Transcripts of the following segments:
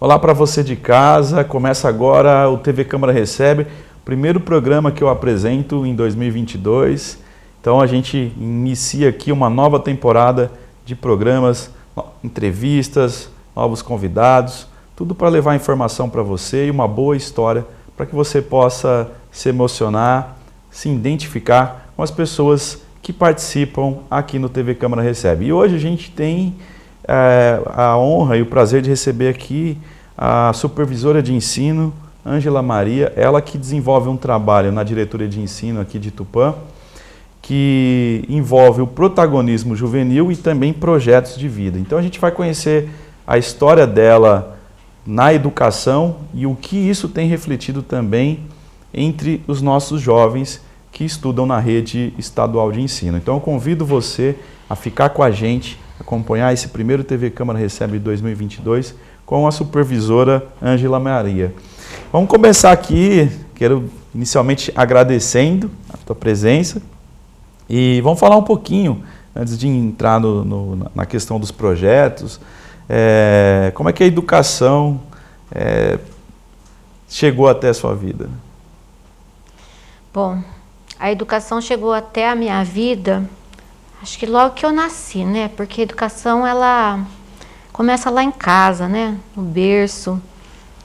Olá para você de casa, começa agora o TV Câmara Recebe, o primeiro programa que eu apresento em 2022. Então a gente inicia aqui uma nova temporada de programas, entrevistas, novos convidados, tudo para levar informação para você e uma boa história para que você possa se emocionar, se identificar com as pessoas que participam aqui no TV Câmara Recebe. E hoje a gente tem a honra e o prazer de receber aqui a supervisora de ensino, Ângela Maria, ela que desenvolve um trabalho na diretoria de ensino aqui de Tupã, que envolve o protagonismo juvenil e também projetos de vida. Então a gente vai conhecer a história dela na educação e o que isso tem refletido também entre os nossos jovens que estudam na rede estadual de ensino. Então eu convido você a ficar com a gente, acompanhar esse primeiro TV Câmara Recebe 2022 com a supervisora Ângela Maria. Vamos começar aqui, quero inicialmente agradecendo a tua presença e vamos falar um pouquinho, antes de entrar na questão dos projetos, como é que a educação chegou até a sua vida? Bom, a educação chegou até a minha vida, acho que logo que eu nasci, né? Porque a educação, ela começa lá em casa, né? No berço.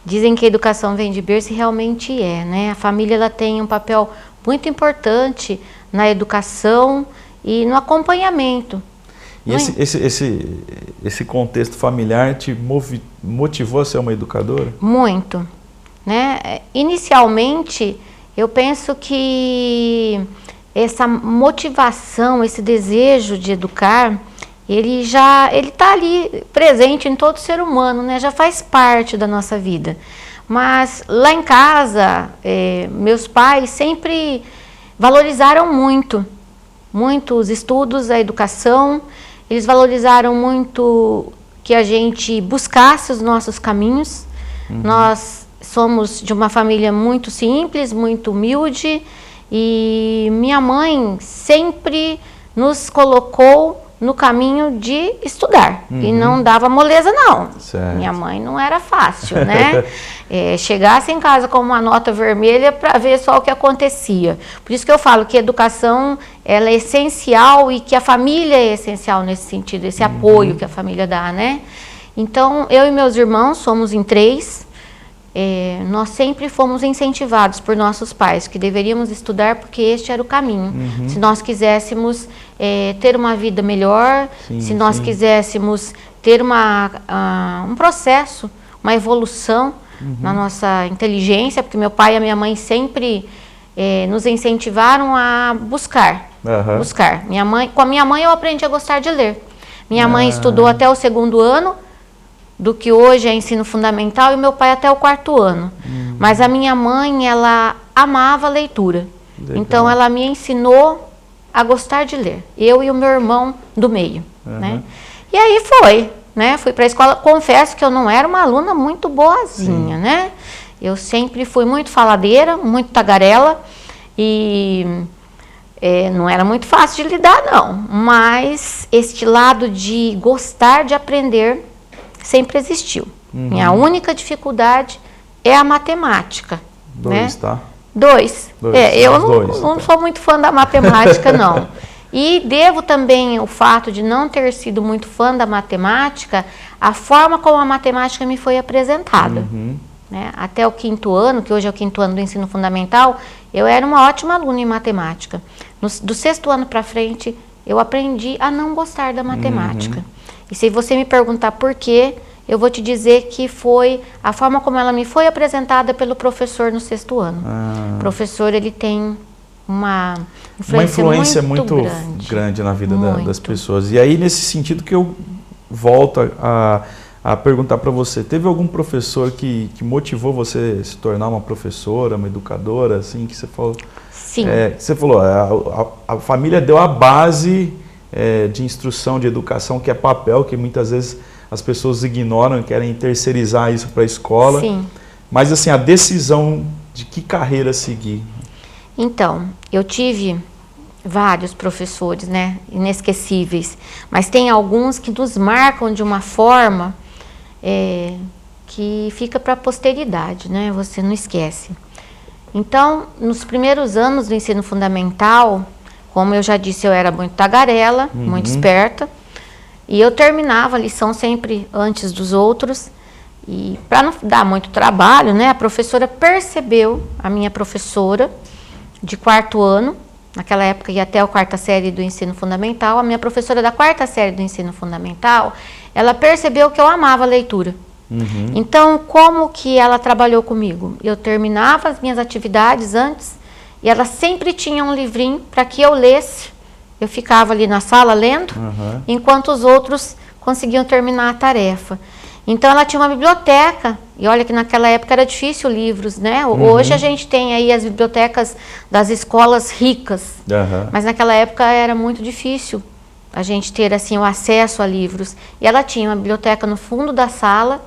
Dizem que a educação vem de berço e realmente é, né? A família, ela tem um papel muito importante na educação e no acompanhamento. E esse contexto familiar te motivou a ser uma educadora? Muito, né? Inicialmente, eu penso que essa motivação, esse desejo de educar, ele está ali presente em todo ser humano, né? Já faz parte da nossa vida. Mas lá em casa, meus pais sempre valorizaram muito os estudos, a educação. Eles valorizaram muito que a gente buscasse os nossos caminhos. Uhum. Nós somos de uma família muito simples, muito humilde, e minha mãe sempre nos colocou no caminho de estudar. Uhum. E não dava moleza, não. Certo. Minha mãe não era fácil, né? Chegasse em casa com uma nota vermelha para ver só o que acontecia. Por isso que eu falo que a educação, ela é essencial e que a família é essencial nesse sentido, esse apoio que a família dá, né? Então, eu e meus irmãos somos em 3. Nós sempre fomos incentivados por nossos pais que deveríamos estudar porque este era o caminho. Uhum. Se nós quiséssemos ter uma vida melhor, se nós quiséssemos ter um processo, uma evolução na nossa inteligência, porque meu pai e a minha mãe sempre nos incentivaram a buscar. Com a minha mãe eu aprendi a gostar de ler. Minha mãe estudou até o 2º ano, do que hoje é ensino fundamental, e meu pai até o 4º ano. Mas a minha mãe, ela amava a leitura. Legal. Então ela me ensinou a gostar de ler. Eu e o meu irmão do meio. Né? E aí foi, né? Fui para a escola. Confesso que eu não era uma aluna muito boazinha, né? Eu sempre fui muito faladeira, muito tagarela. E não era muito fácil de lidar, não. Mas este lado de gostar de aprender sempre existiu. Minha única dificuldade é a matemática. 2, né? Tá? 2. Eu não sou muito fã da matemática, não. E devo também o fato de não ter sido muito fã da matemática, a forma como a matemática me foi apresentada. Né? Até o 5º ano, que hoje é o 5º ano do ensino fundamental, eu era uma ótima aluna em matemática. Do 6º ano para frente, eu aprendi a não gostar da matemática. E se você me perguntar por quê, eu vou te dizer que foi a forma como ela me foi apresentada pelo professor no 6º ano. O professor, ele tem uma influência muito grande na vida das pessoas. E aí, nesse sentido que eu volto a perguntar para você, teve algum professor que motivou você a se tornar uma professora, uma educadora, assim, que você falou? Sim. Você falou, a família deu a base de instrução, de educação, que é papel, que muitas vezes as pessoas ignoram e querem terceirizar isso para a escola. Sim. Mas assim, a decisão de que carreira seguir? Então, eu tive vários professores, né, inesquecíveis, mas tem alguns que nos marcam de uma forma que fica para a posteridade, né? Você não esquece. Então, nos primeiros anos do ensino fundamental, como eu já disse, eu era muito tagarela, muito esperta, e eu terminava a lição sempre antes dos outros. E para não dar muito trabalho, né, a professora percebeu, a minha professora de 4º ano, naquela época ia até a 4ª série do ensino fundamental, a minha professora da 4ª série do ensino fundamental, ela percebeu que eu amava a leitura. Então, como que ela trabalhou comigo? Eu terminava as minhas atividades antes e ela sempre tinha um livrinho para que eu lesse. Eu ficava ali na sala lendo, enquanto os outros conseguiam terminar a tarefa. Então, ela tinha uma biblioteca, e olha que naquela época era difícil livros, né? Hoje a gente tem aí as bibliotecas das escolas ricas, mas naquela época era muito difícil a gente ter assim o acesso a livros. E ela tinha uma biblioteca no fundo da sala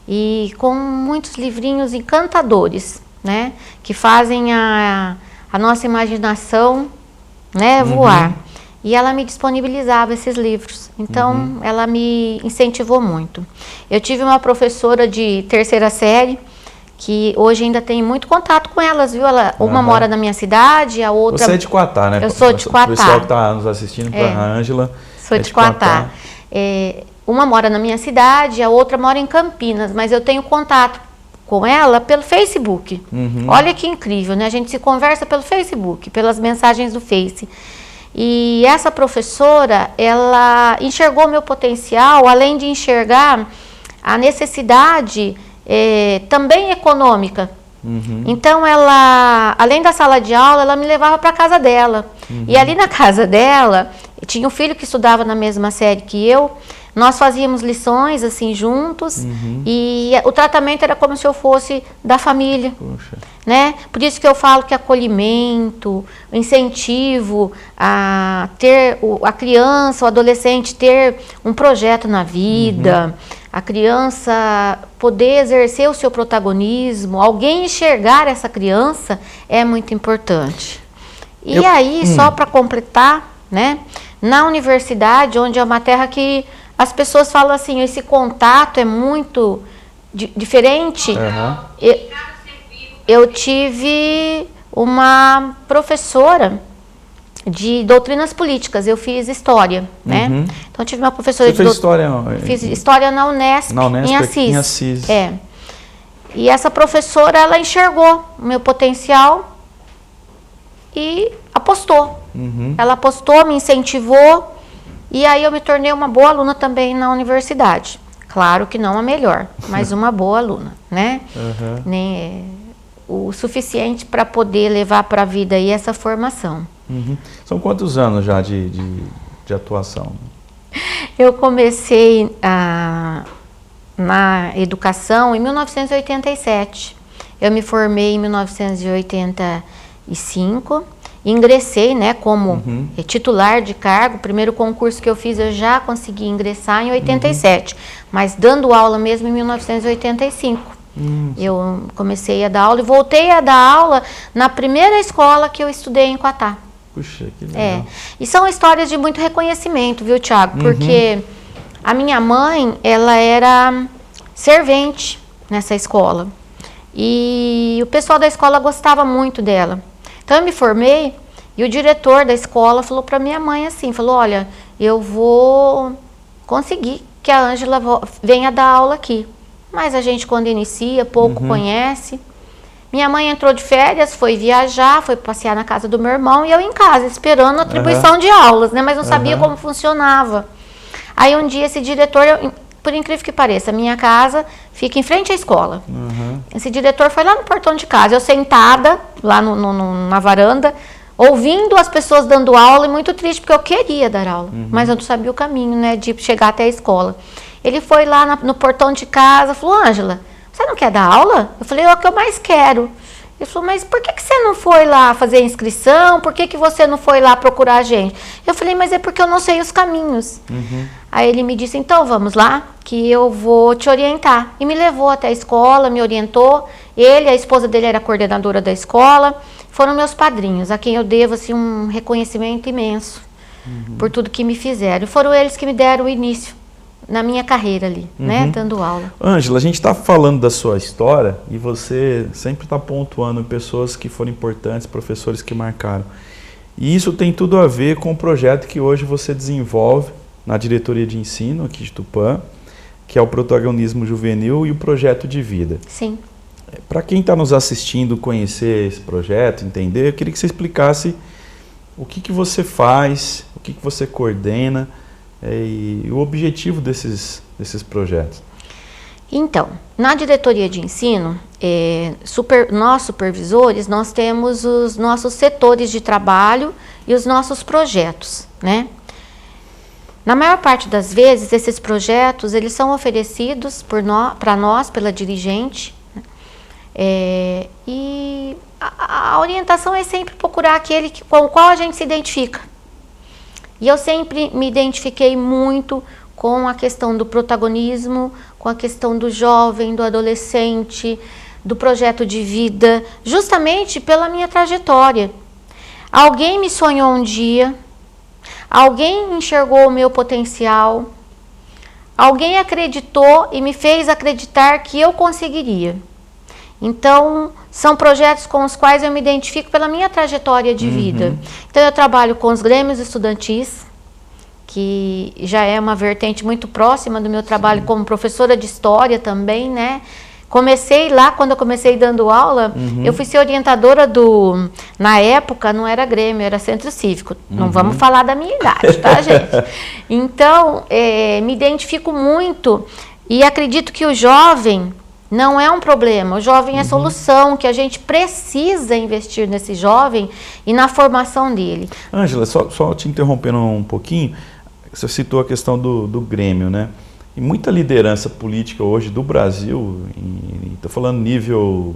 e com muitos livrinhos encantadores, né? Que fazem a nossa imaginação, né, voar. E ela me disponibilizava esses livros. Então, ela me incentivou muito. Eu tive uma professora de 3ª série, que hoje ainda tem muito contato com elas, viu? Uma mora na minha cidade, a outra... Você é de Quatá, né? Eu sou de Quatá. O pessoal que está nos assistindo, para a Ângela. Sou de Quatá. Uma mora na minha cidade, a outra mora em Campinas, mas eu tenho contato com ela pelo Facebook. Olha que incrível, né? A gente se conversa pelo Facebook, pelas mensagens do Face. E essa professora, ela enxergou meu potencial, além de enxergar a necessidade também econômica. Então, ela, além da sala de aula, ela me levava para a casa dela. E ali na casa dela, tinha um filho que estudava na mesma série que eu. Nós fazíamos lições assim juntos e o tratamento era como se eu fosse da família, né? Por isso que eu falo que acolhimento, incentivo a ter a criança, o adolescente ter um projeto na vida, a criança poder exercer o seu protagonismo, alguém enxergar essa criança é muito importante. E aí, só para completar, né? Na universidade, onde é uma terra que as pessoas falam assim, esse contato é muito diferente. Eu tive uma professora de doutrinas políticas, eu fiz história, né? Então eu tive uma professora Você fez história? Fiz história na Unesp, em Assis. E essa professora, ela enxergou o meu potencial e apostou. Ela apostou, me incentivou. E aí eu me tornei uma boa aluna também na universidade. Claro que não a melhor, mas uma boa aluna, né? O suficiente para poder levar para a vida aí essa formação. São quantos anos já de atuação? Eu comecei na educação em 1987. Eu me formei em 1985. Ingressei, né, como titular de cargo. O primeiro concurso que eu fiz eu já consegui ingressar em 87, mas dando aula mesmo em 1985. Eu comecei a dar aula e voltei a dar aula na primeira escola que eu estudei em Quatá. Puxa, que legal. E são histórias de muito reconhecimento, viu, Thiago? Porque a minha mãe, ela era servente nessa escola. E o pessoal da escola gostava muito dela. Então eu me formei e o diretor da escola falou para minha mãe assim, falou, olha, eu vou conseguir que a Ângela venha dar aula aqui. Mas a gente quando inicia, pouco conhece. Minha mãe entrou de férias, foi viajar, foi passear na casa do meu irmão e eu em casa, esperando a atribuição de aulas, né? Mas não sabia como funcionava. Aí um dia esse diretor, por incrível que pareça, a minha casa fica em frente à escola. Esse diretor foi lá no portão de casa, eu sentada lá na varanda, ouvindo as pessoas dando aula e muito triste, porque eu queria dar aula, mas eu não sabia o caminho, né, de chegar até a escola. Ele foi lá no portão de casa, falou, Ângela, você não quer dar aula? Eu falei, é o que eu mais quero. Ele falou, mas por que você não foi lá fazer a inscrição? Por que você não foi lá procurar a gente? Eu falei, mas é porque eu não sei os caminhos. Aí ele me disse, então vamos lá, que eu vou te orientar. E me levou até a escola, me orientou. Ele, a esposa dele era coordenadora da escola. Foram meus padrinhos, a quem eu devo assim, um reconhecimento imenso por tudo que me fizeram. Foram eles que me deram o início na minha carreira ali, né, dando aula. Ângela, a gente está falando da sua história e você sempre está pontuando pessoas que foram importantes, professores que marcaram. E isso tem tudo a ver com o projeto que hoje você desenvolve na diretoria de ensino aqui de Tupã, que é o Protagonismo Juvenil e o Projeto de Vida. Sim. Para quem está nos assistindo conhecer esse projeto, entender, eu queria que você explicasse o que você faz, o que você coordena e o objetivo desses projetos. Então, na diretoria de ensino, nós supervisores, nós temos os nossos setores de trabalho e os nossos projetos, né? Na maior parte das vezes, esses projetos, eles são oferecidos para nós, pela dirigente, e a orientação é sempre procurar aquele com o qual a gente se identifica. E eu sempre me identifiquei muito com a questão do protagonismo, com a questão do jovem, do adolescente, do projeto de vida, justamente pela minha trajetória. Alguém me sonhou um dia, alguém enxergou o meu potencial, alguém acreditou e me fez acreditar que eu conseguiria. Então, são projetos com os quais eu me identifico pela minha trajetória de vida. Então, eu trabalho com os grêmios estudantis, que já é uma vertente muito próxima do meu trabalho como professora de história também, né? Comecei lá, quando eu comecei dando aula, eu fui ser orientadora na época não era Grêmio, era Centro Cívico. Não vamos falar da minha idade, tá, gente? Então, me identifico muito e acredito que o jovem não é um problema, o jovem é solução, que a gente precisa investir nesse jovem e na formação dele. Ângela, só te interrompendo um pouquinho, você citou a questão do Grêmio, né? E muita liderança política hoje do Brasil, estou falando nível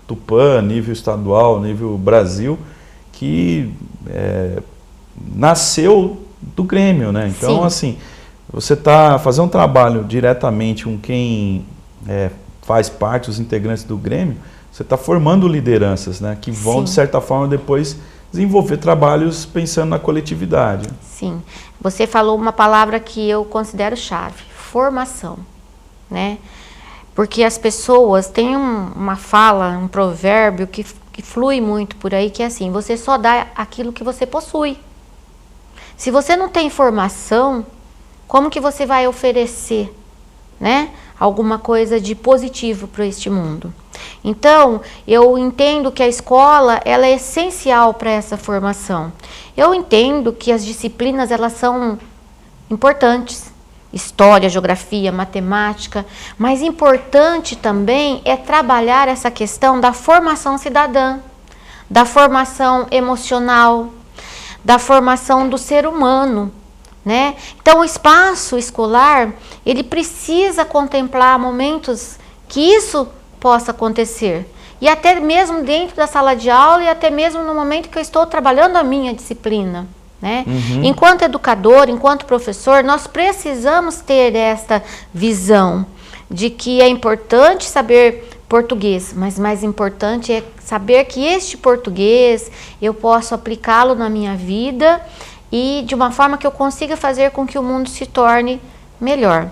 Tupã, nível estadual, nível Brasil, que nasceu do Grêmio, né? Então, assim, você está fazendo um trabalho diretamente com quem faz parte, os integrantes do Grêmio, você está formando lideranças, né? Que vão, de certa forma, depois desenvolver trabalhos pensando na coletividade. Sim. Você falou uma palavra que eu considero chave, formação, né? Porque as pessoas têm uma fala, um provérbio que flui muito por aí, que é assim, você só dá aquilo que você possui. Se você não tem formação, como que você vai oferecer, né, alguma coisa de positivo para este mundo? Então, eu entendo que a escola, ela é essencial para essa formação. Eu entendo que as disciplinas, elas são importantes. História, geografia, matemática. Mas importante também é trabalhar essa questão da formação cidadã, da formação emocional, da formação do ser humano, né? Então, o espaço escolar, ele precisa contemplar momentos que isso possa acontecer. E até mesmo dentro da sala de aula e até mesmo no momento que eu estou trabalhando a minha disciplina, né? Enquanto educador, enquanto professor, nós precisamos ter esta visão de que é importante saber português, mas mais importante é saber que este português eu posso aplicá-lo na minha vida e de uma forma que eu consiga fazer com que o mundo se torne melhor.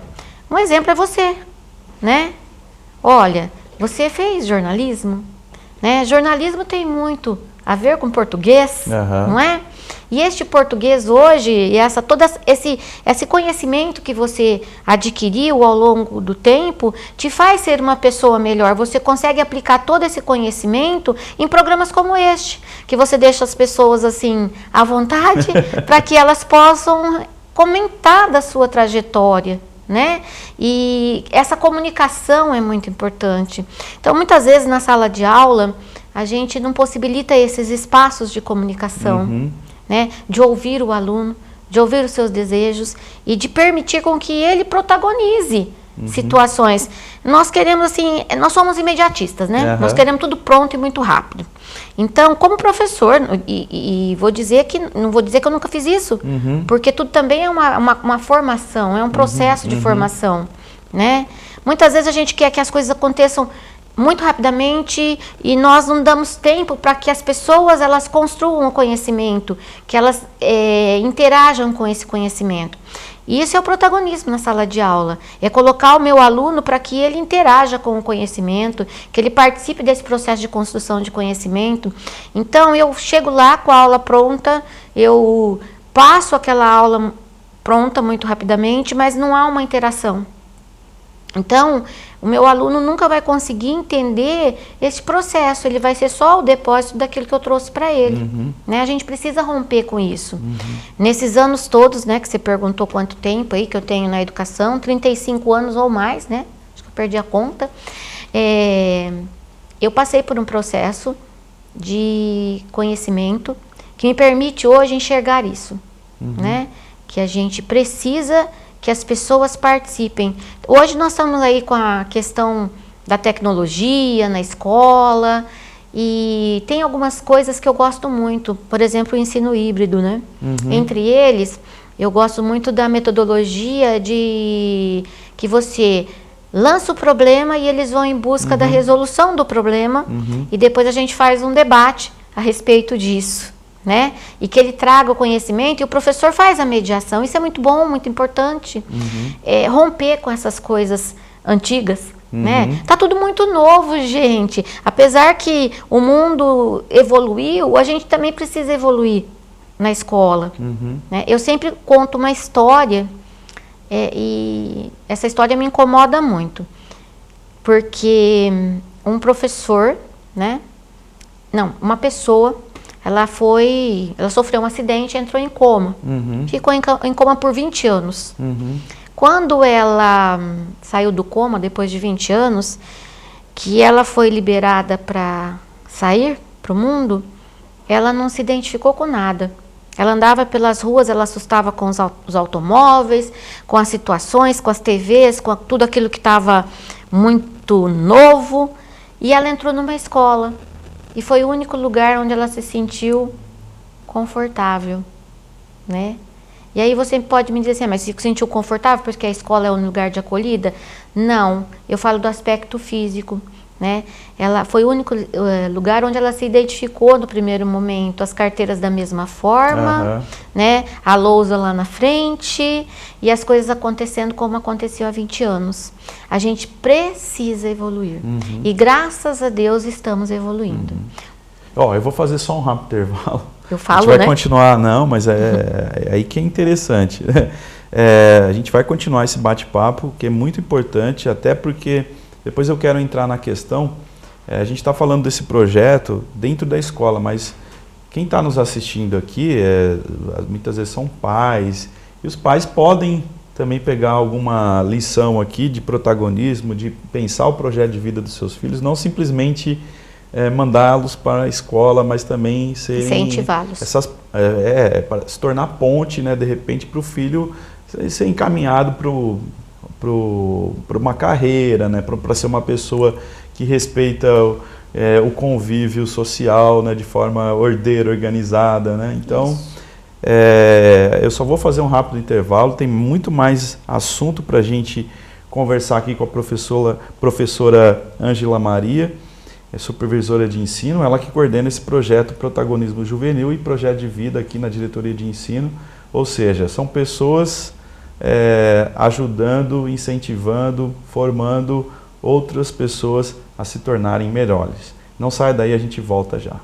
Um exemplo é você, né? Olha, você fez jornalismo, né? Jornalismo tem muito a ver com português, não é? E este português hoje, e esse conhecimento que você adquiriu ao longo do tempo, te faz ser uma pessoa melhor. Você consegue aplicar todo esse conhecimento em programas como este, que você deixa as pessoas assim à vontade, para que elas possam comentar da sua trajetória, né? E essa comunicação é muito importante. Então, muitas vezes na sala de aula, a gente não possibilita esses espaços de comunicação, né? De ouvir o aluno, de ouvir os seus desejos e de permitir com que ele protagonize situações. Nós queremos assim, nós somos imediatistas, né? Nós queremos tudo pronto e muito rápido. Então, como professor, e vou dizer que, não vou dizer que eu nunca fiz isso, porque tudo também é uma formação, é um processo de formação, né? Muitas vezes a gente quer que as coisas aconteçam muito rapidamente e nós não damos tempo para que as pessoas elas construam o conhecimento, que elas interajam com esse conhecimento. E isso é o protagonismo na sala de aula, é colocar o meu aluno para que ele interaja com o conhecimento, que ele participe desse processo de construção de conhecimento. Então, eu chego lá com a aula pronta, eu passo aquela aula pronta muito rapidamente, mas não há uma interação. Então, o meu aluno nunca vai conseguir entender esse processo, ele vai ser só o depósito daquilo que eu trouxe para ele. Né? A gente precisa romper com isso. Nesses anos todos, né, que você perguntou quanto tempo aí que eu tenho na educação, 35 anos ou mais, né? Acho que eu perdi a conta. Eu passei por um processo de conhecimento que me permite hoje enxergar isso, né? Que a gente precisa que as pessoas participem. Hoje nós estamos aí com a questão da tecnologia na escola e tem algumas coisas que eu gosto muito, por exemplo, o ensino híbrido, né? Entre eles, eu gosto muito da metodologia de que você lança o problema e eles vão em busca da resolução do problema e depois a gente faz um debate a respeito disso. Né? E que ele traga o conhecimento e o professor faz a mediação. Isso é muito bom, muito importante. Romper com essas coisas antigas. Né? Tá tudo muito novo, gente. Apesar que o mundo evoluiu, a gente também precisa evoluir na escola. Né? Eu sempre conto uma história e essa história me incomoda muito. Porque um professor, né? Não, uma pessoa, ela sofreu um acidente e entrou em coma. Ficou em coma por 20 anos. Quando ela saiu do coma, depois de 20 anos, que ela foi liberada para sair para o mundo, ela não se identificou com nada. Ela andava pelas ruas, ela assustava com os automóveis, com as situações, com as TVs, com tudo aquilo que estava muito novo. E ela entrou numa escola. E foi o único lugar onde ela se sentiu confortável, né? E aí você pode me dizer assim, mas se sentiu confortável porque a escola é um lugar de acolhida? Não, eu falo do aspecto físico, né? Ela foi o único lugar onde ela se identificou no primeiro momento, as carteiras da mesma forma, né? A lousa lá na frente e as coisas acontecendo como aconteceu há 20 anos. A gente precisa evoluir e graças a Deus estamos evoluindo. Eu vou fazer só um rápido intervalo. Eu falo, a gente vai né? continuar, não, mas é aí que é interessante. A gente vai continuar esse bate-papo, que é muito importante, até porque depois eu quero entrar na questão, a gente está falando desse projeto dentro da escola, mas quem está nos assistindo aqui, muitas vezes são pais, e os pais podem também pegar alguma lição aqui de protagonismo, de pensar o projeto de vida dos seus filhos, não simplesmente mandá-los para a escola, mas também incentivá-los. Para se tornar ponte, né, de repente, para o filho ser encaminhado para uma carreira, né, para ser uma pessoa que respeita o convívio social, né, de forma ordeira, organizada. Né? Então, eu só vou fazer um rápido intervalo, tem muito mais assunto para a gente conversar aqui com a professora Ângela Maria, supervisora de ensino, ela que coordena esse projeto Protagonismo Juvenil e projeto de vida aqui na diretoria de ensino, ou seja, são pessoas ajudando, incentivando, formando outras pessoas a se tornarem melhores. Não saia daí, a gente volta já.